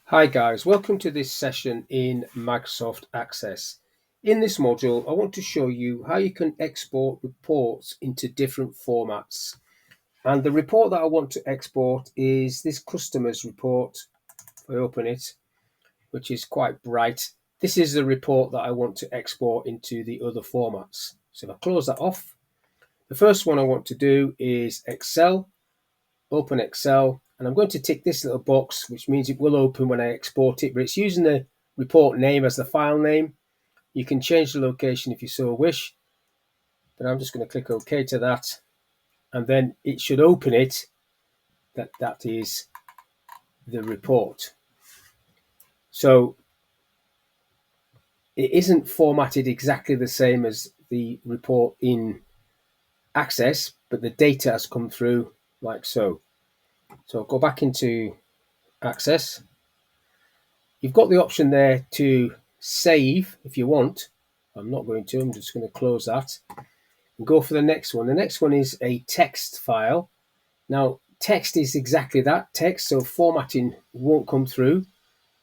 Hi guys, welcome to this session in Microsoft Access. In this module, I want to show you how you can export reports into different formats. And the report that I want to export is this customers report. If I open it, which is quite bright, this is the report that I want to export into the other formats. So if I close that off, the first one I want to do is Excel. Open Excel, and I'm going to tick this little box, which means it will open when I export it, but it's using the report name as the file name. You can change the location if you so wish, but I'm just going to click OK to that, and then it should open it. That is the report. So it isn't formatted exactly the same as the report in Access, but the data has come through like so. So I'll go back into Access. You've got the option there to save if you want. I'm not going to, I'm just going to close that and go for the next one. The next one is a text file. Now, text is exactly that, text, so formatting won't come through.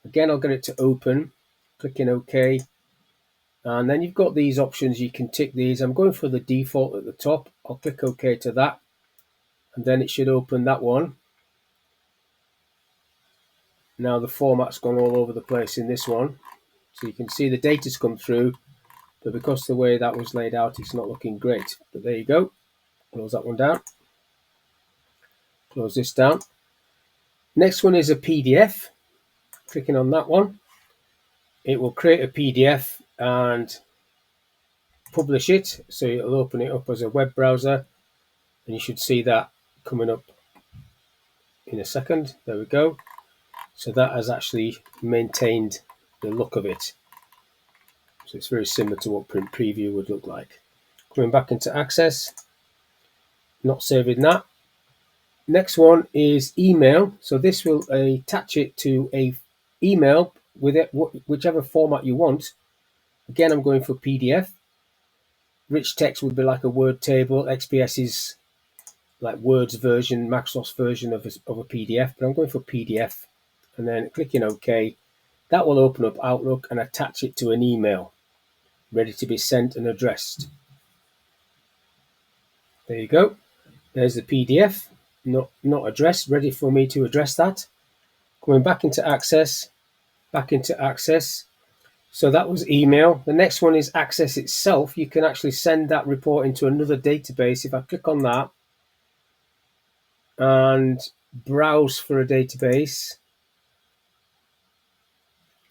Again, I'll get it to open, clicking OK. And then you've got these options, you can tick these. I'm going for the default at the top. I'll click OK to that, and then it should open that one. Now the format's gone all over the place in this one. So you can see the data's come through, but because of the way that was laid out, it's not looking great. But there you go. Close that one down. Close this down. Next one is a PDF. Clicking on that one, it will create a PDF and publish it. So it'll open it up as a web browser, and you should see that coming up in a second. There we go. So that has actually maintained the look of it. So it's very similar to what print preview would look like. Coming back into Access, not saving that. Next one is email. So this will attach it to a email with it, whichever format you want. Again, I'm going for PDF. Rich text would be like a Word table. XPS is like Word's version, Microsoft's version of a PDF, but I'm going for PDF. And then clicking OK. That will open up Outlook and attach it to an email ready to be sent and addressed. There you go. There's the PDF, not addressed, ready for me to address that. Going back into Access, So that was email. The next one is Access itself. You can actually send that report into another database. If I click on that and browse for a database,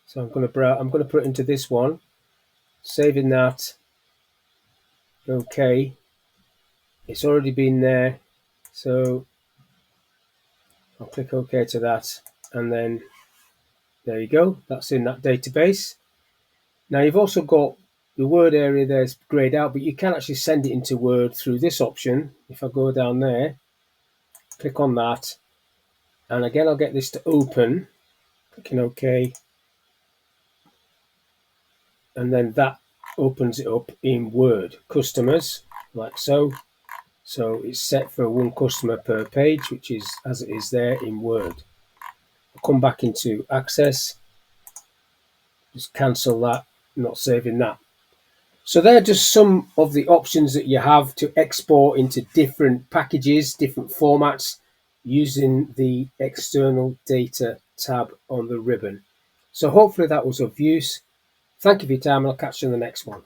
so I'm going to put it into this one, saving that. Okay, it's already been there, so I'll click OK to that, and then there you go. That's in that database. Now you've also got the Word area there's grayed out, but you can actually send it into Word through this option. If I go down there, click on that, and again I'll get this to open, clicking OK, and then that opens it up in Word. Customers, like so. So it's set for one customer per page, which is as it is there in Word. I'll come back into Access, just cancel that, not saving that. So they're just some of the options that you have to export into different packages, different formats, using the external data tab on the ribbon. So hopefully that was of use. Thank you for your time, and I'll catch you in the next one.